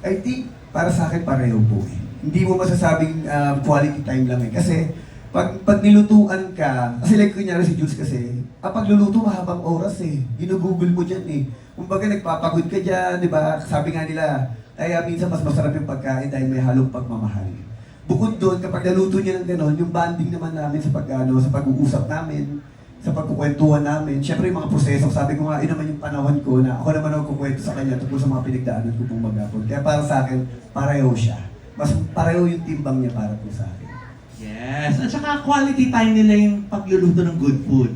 I think, para sa akin, pareho po eh. Hindi mo masasabing quality time lang eh. Kasi, pag nilutuan ka, kasi like kunyari si Jules kasi, pag luluto, mahabang oras eh. Ginugugol mo dyan eh. Kumbaga, nagpapagod ka dyan, di ba? Sabi nga nila, kaya minsan mas masarap yung pagkain dahil may halong pagmamahal. Bukod doon, kapag naluto niya ng gano'n, yung bonding naman namin sa sa pag-uusap namin, sa pagkukwentuhan namin. Siyempre yung mga proseso, sabi ko nga, yun naman yung panahon ko na ako naman ang kukwento sa kanya tungkol sa mga pinagdaanan ko pong maghapon. Kaya para sa akin, pareho siya. Mas pareho yung timbang niya para po sa akin. Yes, at saka quality time nila yung pagluluto ng good food.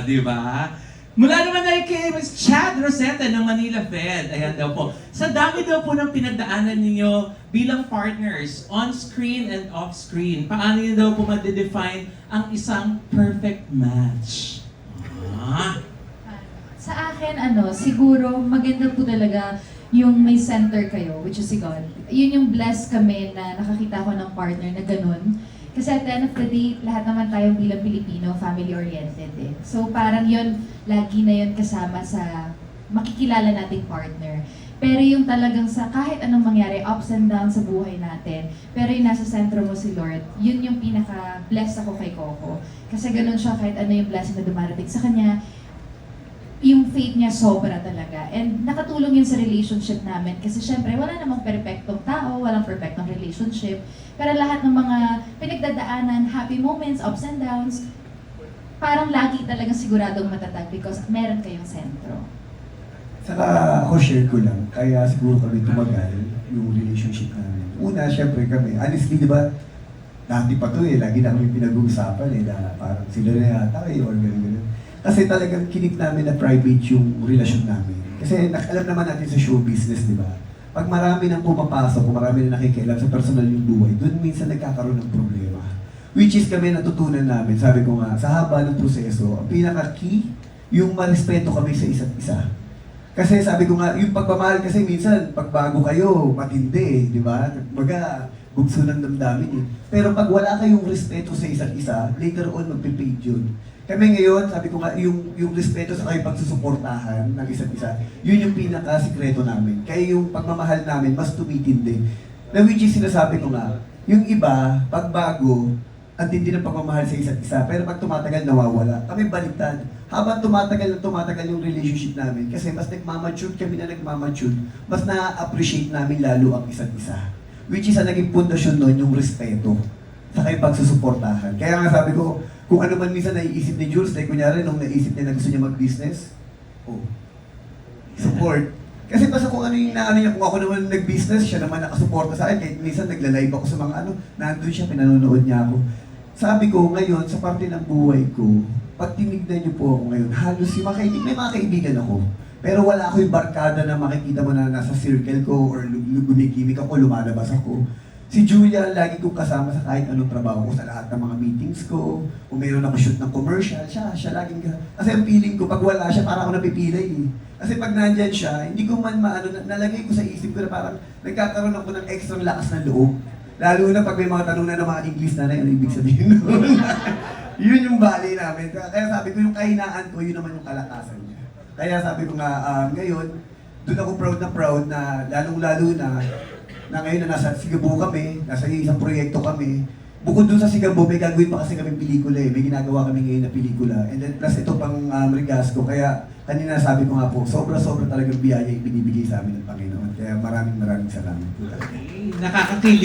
Di ba? Mula naman ay kay Ms. Chad Rosetta ng Manila Fed. Ayan daw po. Sa dami daw po ng pinagdaanan ninyo bilang partners, on-screen and off-screen, paano niyo daw po ma-define ang isang perfect match? Sa akin, siguro maganda po talaga yung may center kayo, which is si God. Yun yung blessed kami na nakakita ko ng partner na ganun. Kasi at the end of the day, lahat naman tayo bilang Pilipino, family-oriented eh. So parang yun, lagi na yun kasama sa makikilala nating partner. Pero yung talagang sa kahit anong mangyari, ups and downs sa buhay natin, pero yung nasa sentro mo si Lord, yun yung pinaka-blessed ako kay Coco. Kasi ganun siya kahit ano yung blessing na dumarating sa kanya, yung faith niya sobra talaga. And nakatulong yun sa relationship namin. Kasi syempre, wala namang perfectong tao, walang perfectong relationship. Pero lahat ng mga pinagdadaanan, happy moments, ups and downs, parang lagi talagang siguradong matatag because meron kayong sentro. Saka ako share ko lang, kaya siguro kami tumagal yung relationship namin. Una, syempre kami, honestly, di ba, dati pa to eh, lagi na kami pinag-uusapan eh, na parang sila na yata kayo or gano'n. Kasi talagang kinig namin na private yung relasyon namin. Kasi alam naman natin sa show business, di ba? Pag marami nang pumapasok, kung marami na nakikialam sa personal yung buhay, doon minsan nagkakaroon ng problema. Which is kami natutunan namin, sabi ko nga, sa haba ng proseso, ang pinaka-key, yung marespeto kami sa isa't isa. Kasi sabi ko nga, yung pagmamahal kasi minsan, pag bago kayo, matindi, di ba? Baga, bugso ng damdamin eh. Pero pag wala kayong respeto sa isa't isa, later on magpipade yun. Kami ngayon, sabi ko nga, yung respeto sa kayo pagsusuportahan ng isa't isa, yun yung pinaka-sikreto namin. Kaya yung pagmamahal namin, mas tumitindi. Na which is sinasabi ko nga, yung iba, pag bago, ang tindi ng pagmamahal sa isa't isa, pero pag tumatagal, nawawala. Kami baliktad. Habang tumatagal yung relationship namin, kasi mas nagmamature kami na nagmamature, mas na-appreciate namin lalo ang isa't isa. Which is ang naging pundasyon nun, yung respeto sa kayo pagsusuportahan. Kaya nga sabi ko, kung ano man minsan naiisip ni Jules, like kunyari nung naisip niya na gusto niya mag-business, support. Kasi basta kung ano yung naano niya, kung ako naman nag-business, siya naman nakasuporta sa akin, kahit minsan nagla-live ako sa mga nandun siya, pinanonood niya ako. Sabi ko, ngayon, sa parte ng buhay ko, pag tinignan niyo po ako ngayon, halos yung may mga kaibigan ako. Pero wala ako yung barkada na makikita mo na nasa circle ko or gumigimik ako, lumalabas ako. Si Julia, lagi kong kasama sa kahit anong trabaho ko sa lahat ng mga meetings ko. Kung mayroon ako shoot ng commercial, siya laging kasi ang feeling ko, pag wala siya, parang ako napipilay eh. Kasi pag nandyan siya, hindi ko man nalagay ko sa isip ko na parang nagkakaroon ako ng extra lakas ng loob. Lalo na pag may mga tanong na ng mga English na ano ibig sabihin nun. Yun yung bali namin. Kaya sabi ko, yung kahinaan ko, yun naman yung kalakasan niya. Kaya sabi ko nga, ngayon, doon ako proud na lalong-lalo na ngayon na nasa Sigabu kami, nasa isang proyekto kami. Bukod dun sa Sigabu, may gagawin pa kasi kami pelikula eh. May ginagawa kami ngayon na pelikula. And then plus ito pang Rigasco. Kaya kanina sabi ko nga po, sobra-sobra talagang biyaya yung binibigay sa amin ng Panginoon. Kaya maraming salamat po. Nakakakilig.